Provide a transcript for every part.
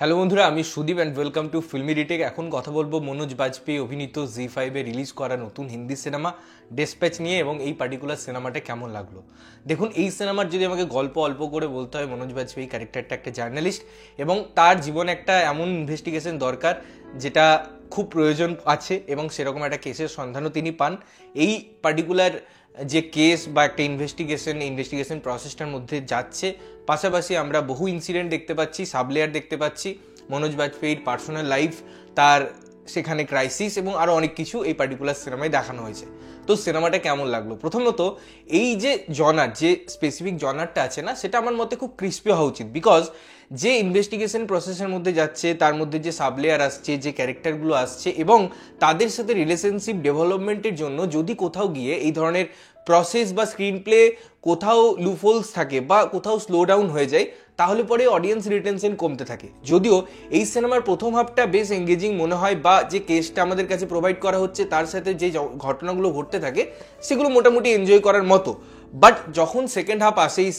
Hello বন্ধুরা, আমি Sudip and welcome to filmy retake. এখন কথা বলবো মনোজ বাজপেয়ী অভিনীত জি5-এ রিলিজ করা নতুন হিন্দি সিনেমা ডেসপ্যাচ নিয়ে এবং এই পার্টিকুলার সিনেমাটা কেমন লাগলো। দেখুন, এই সিনেমার যদি আমাকে গল্প অল্প করে বলতে হয়, মনোজ বাজপেয়ী ক্যারেক্টারটা একটা জার্নালিস্ট এবং তার জীবনে একটা এমন ইনভেস্টিগেশন দরকার যেটা খুব প্রয়োজন আছে এবং সেরকম একটা কেসের সন্ধানও তিনি পান। এই পার্টিকুলার যে কেস বা একটা ইনভেস্টিগেশন প্রসেসটার মধ্যে যাচ্ছে, পাশাপাশি আমরা বহু ইনসিডেন্ট দেখতে পাচ্ছি, সাবলেয়ার দেখতে পাচ্ছি, মনোজ বাজপেয়ীর পার্সোনাল লাইফ, তার সেখানে ক্রাইসিস এবং আরও অনেক কিছু এই পার্টিকুলার সিনেমায় দেখানো হয়েছে। তো সিনেমাটা কেমন লাগলো? প্রথমত, এই যে জনার, যে স্পেসিফিক জনারটা আছে না, সেটা আমার মতে খুব ক্রিস্পি হওয়া উচিত। বিকজ যে ইনভেস্টিগেশন প্রসেসের মধ্যে যাচ্ছে, তার মধ্যে যে সাবলেয়ার আসছে, যে ক্যারেক্টারগুলো আসছে এবং তাদের সাথে রিলেশনশিপ ডেভেলপমেন্টের জন্য যদি কোথাও গিয়ে এই ধরনের প্রসেস বা স্ক্রিন প্লে কোথাও লুফোলস থাকে বা কোথাও স্লো ডাউন হয়ে যায়, তাহলে পরে অডিয়েন্স রিটেনশন কমতে থাকে। যদিও এই সিনেমার প্রথম হাফটা বেশ এঙ্গেজিং মনে হয়, বা যে কেসটা আমাদের কাছে প্রোভাইড করা হচ্ছে তার সাথে যে ঘটনাগুলো ঘটতে থাকে সেগুলো মোটামুটি এনজয় করার মতো। বাট যখন সেকেন্ড হাফ আসে এই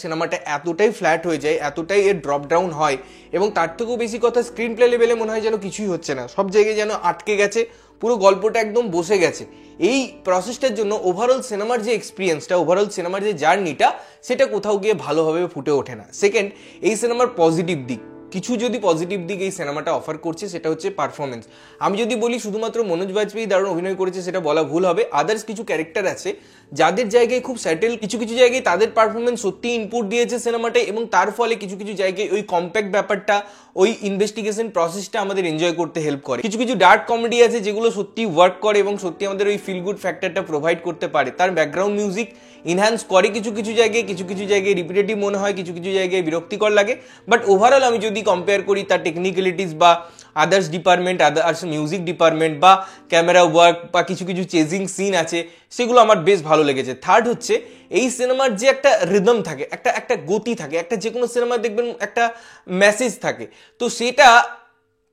সিনেমাটা এতটাই ফ্ল্যাট হয়ে যায়, এতটাই এর ড্রপ ডাউন হয় এবং তার থেকেও বেশি কথা, স্ক্রিন প্লে লেভেলে মনে হয় যেন কিছুই হচ্ছে না, সব জায়গায় যেন আটকে গেছে, পুরো গল্পটা একদম বসে গেছে। এই প্রসেসটার জন্য ওভারঅল সিনেমার যে এক্সপিরিয়েন্সটা, ওভারঅল সিনেমার যে জার্নিটা, সেটা কোথাও গিয়ে ভালোভাবে ফুটে ওঠে না। সেকেন্ড, এই সিনেমার পজিটিভ দিক, কিছু যদি পজিটিভ দিক এই সিনেমাটা অফার করছে, সেটা হচ্ছে পারফরমেন্স। আমি যদি বলি শুধুমাত্র মনোজ বাজপেয়ী দারুণ অভিনয় করেছে, সেটা বলা ভুল হবে। আদার্স কিছু ক্যারেক্টার আছে যাদের জায়গায় খুব সেটেল, কিছু কিছু জায়গায় তাদের পারফরমেন্স সত্যি ইনপুট দিয়েছে সিনেমাটায় এবং তার ফলে কিছু কিছু জায়গায় ওই কম্প্যাক্ট ব্যাপারটা, ওই ইনভেস্টিগেশন প্রসেসটা আমাদের এনজয় করতে হেল্প করে। কিছু কিছু ডার্ক কমেডি আছে যেগুলো সত্যি ওয়ার্ক করে এবং সত্যি আমাদের ওই ফিল গুড ফ্যাক্টরটা প্রোভাইড করতে পারে। তার ব্যাকগ্রাউন্ড মিউজিক ইনহ্যান্স করে কিছু কিছু জায়গায় রিপিটেটিভ মনে হয়, কিছু কিছু জায়গায় বিরক্তিকর লাগে। বাট ওভারঅল আমি যদি কম্পেয়ার করি তার টেকনিক্যালিটিস বা others department, others music department বা ক্যামেরা ওয়ার্ক বা কিছু কিছু চেজিং সিন আছে, সেগুলো আমার বেশ ভালো লেগেছে। থার্ড হচ্ছে, এই সিনেমার যে একটা রিদম থাকে, একটা গতি থাকে, একটা যে কোনো সিনেমায় দেখবেন একটা মেসেজ থাকে, তো সেটা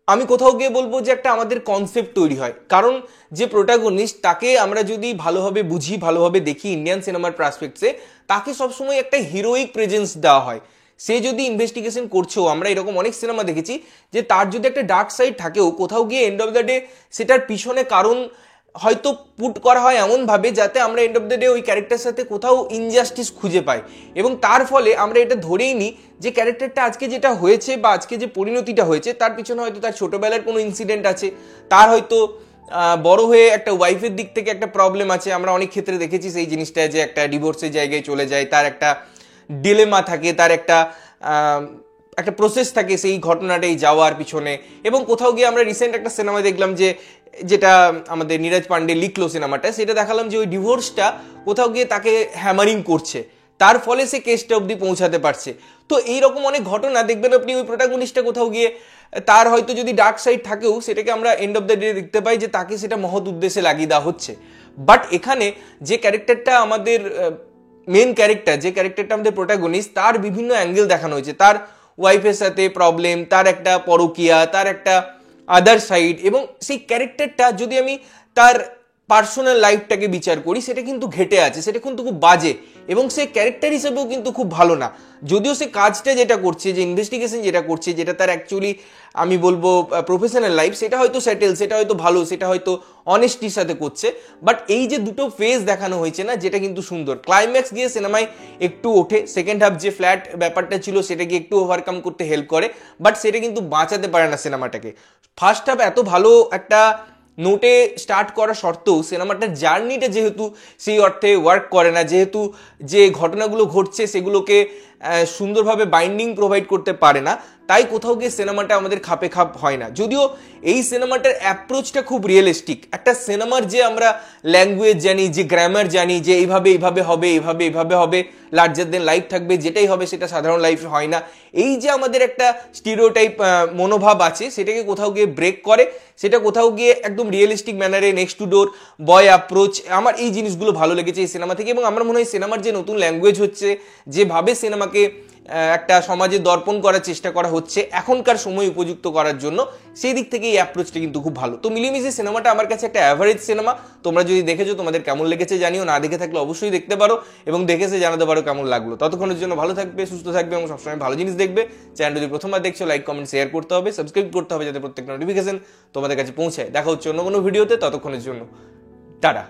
আমি কোথাও গিয়ে বলবো যে একটা আমাদের কনসেপ্ট তৈরি হয়। কারণ যে প্রোটাগনিস্ট, তাকে আমরা যদি ভালোভাবে বুঝি, ভালোভাবে দেখি ইন্ডিয়ান সিনেমার পার্সপেক্টসে, তাকে সবসময় একটা হিরোইক প্রেজেন্স দেওয়া হয়। সে যদি ইনভেস্টিগেশন করছেও, আমরা এরকম অনেক সিনেমা দেখেছি যে তার যদি একটা ডার্ক সাইড থাকেও, কোথাও গিয়ে এন্ড অফ দ্য ডে সেটার পিছনে কারণ হয়তো পুট করা হয় এমনভাবে যাতে আমরা এন্ড অফ দ্য ডে ওই ক্যারেক্টারের সাথে কোথাও ইনজাস্টিস খুঁজে পাই এবং তার ফলে আমরা এটা ধরেই নিই যে ক্যারেক্টারটা আজকে যেটা হয়েছে বা আজকে যে পরিণতিটা হয়েছে, তার পিছনে হয়তো তার ছোটবেলার কোনো ইনসিডেন্ট আছে, তার হয়তো বড় হয়ে একটা ওয়াইফের দিক থেকে একটা প্রবলেম আছে। আমরা অনেক ক্ষেত্রে দেখেছি সেই জিনিসটা, যে একটা ডিভোর্সের জায়গায় চলে যায়, তার একটা ডিলেমা থাকে, তার একটা একটা প্রসেস থাকে সেই ঘটনাটাই যাওয়ার পিছনে। এবং কোথাও গিয়ে আমরা রিসেন্ট একটা সিনেমা দেখলাম যে, যেটা আমাদের নীরজ পান্ডে লিখলো সিনেমাটা, সেটা দেখালাম যে ওই ডিভোর্সটা কোথাও গিয়ে তাকে হ্যামারিং করছে, তার ফলে সে কেসটা অবধি পৌঁছাতে পারছে। তো এইরকম অনেক ঘটনা দেখবেন আপনি, ওই প্রোটাগনিস্টটা কোথাও গিয়ে তার হয়তো যদি ডার্ক সাইড থাকেও, সেটাকে আমরা এন্ড অফ দ্য ডে দেখতে পাই যে তাকে সেটা মহৎ উদ্দেশ্যে লাগিয়ে দেওয়া হচ্ছে। বাট এখানে যে ক্যারেক্টারটা আমাদের মেন ক্যারেক্টার, যে ক্যারেক্টারটা আমাদের প্রোটাগনিস্ট, তার বিভিন্ন অ্যাঙ্গেল দেখানো হয়েছে। তার ওয়াইফের সাথে প্রবলেম, তার একটা পরকীয়া, তার একটা আদার সাইড, এবং সেই ক্যারেক্টারটা যদি আমি তার পার্সোনাল লাইফটাকে বিচার করি, সেটা কিন্তু ঘেটে আছে, সেটা কিন্তু খুব বাজে এবং সে ক্যারেক্টার হিসেবেও কিন্তু খুব ভালো না। যদিও সে কাজটা যেটা করছে, যে ইনভেস্টিগেশন যেটা করছে, যেটা তার অ্যাকচুয়ালি আমি বলবো প্রফেশনাল লাইফ, সেটা হয়তো সেটেল, সেটা হয়তো ভালো, সেটা হয়তো অনেস্টির সাথে করছে। বাট এই যে দুটো ফেজ দেখানো হয়েছে না, যেটা কিন্তু সুন্দর। ক্লাইম্যাক্স গিয়ে সিনেমায় একটু ওঠে, সেকেন্ড হাফ যে ফ্ল্যাট ব্যাপারটা ছিল সেটাকে একটু ওভারকাম করতে হেল্প করে, বাট সেটা কিন্তু বাঁচাতে পারে না সিনেমাটাকে। ফার্স্ট হাফ এত ভালো একটা নোটে স্টার্ট করা সত্ত্বেও সিনেমাটার জার্নিটা যেহেতু সেই অর্থে ওয়ার্ক করে না, যেহেতু যে ঘটনাগুলো ঘটছে সেগুলোকে সুন্দরভাবে বাইন্ডিং প্রোভাইড করতে পারে না, তাই কোথাও গিয়ে সিনেমাটা আমাদের খাপে খাপ হয় না। যদিও এই সিনেমাটার অ্যাপ্রোচটা খুব রিয়েলিস্টিক। একটা সিনেমার যে আমরা ল্যাঙ্গুয়েজ জানি, যে গ্রামার জানি, যে এইভাবে এইভাবে হবে, এইভাবে হবে, লার্জার দেন লাইফ থাকবে, যেটাই হবে সেটা সাধারণ লাইফে হয় না, এই যে আমাদের একটা স্টিরিওটাইপ মনোভাব আছে, সেটাকে কোথাও গিয়ে ব্রেক করে। সেটা কোথাও গিয়ে একদম রিয়েলিস্টিক ম্যানারে, নেক্সট টু ডোর, বয় অ্যাপ্রোচ, আমার এই জিনিসগুলো ভালো লেগেছে এই সিনেমা থেকে। এবং আমার মনে হয় সিনেমার যে নতুন ল্যাঙ্গুয়েজ হচ্ছে, যেভাবে সিনেমাকে একটা সমাজে দর্পণ করার চেষ্টা করা হচ্ছে এখনকার সময় উপযুক্ত করার জন্য, সেই দিক থেকে এই অ্যাপ্রোচটা কিন্তু খুব ভালো। তো মিলিমিশি সিনেমাটা আমার কাছে একটা অ্যাভারেজ সিনেমা। তোমরা যদি দেখেছো তোমাদের কেমন লেগেছে জানিও, না দেখে থাকলে অবশ্যই দেখতে পারো এবং দেখেছে জানাতে পারো কেমন লাগলো। ততক্ষণের জন্য ভালো থাকবে, সুস্থ থাকবে এবং সবসময় ভালো জিনিস দেখবে। চ্যানেল যদি প্রথমবার দেখছো লাইক কমেন্ট শেয়ার করতে হবে, সাবস্ক্রাইব করতে হবে যাতে প্রত্যেকটা নোটিফিকেশন তোমাদের কাছে পৌঁছায়। দেখা হচ্ছে অন্য কোনো ভিডিওতে, ততক্ষণের জন্য টাটা।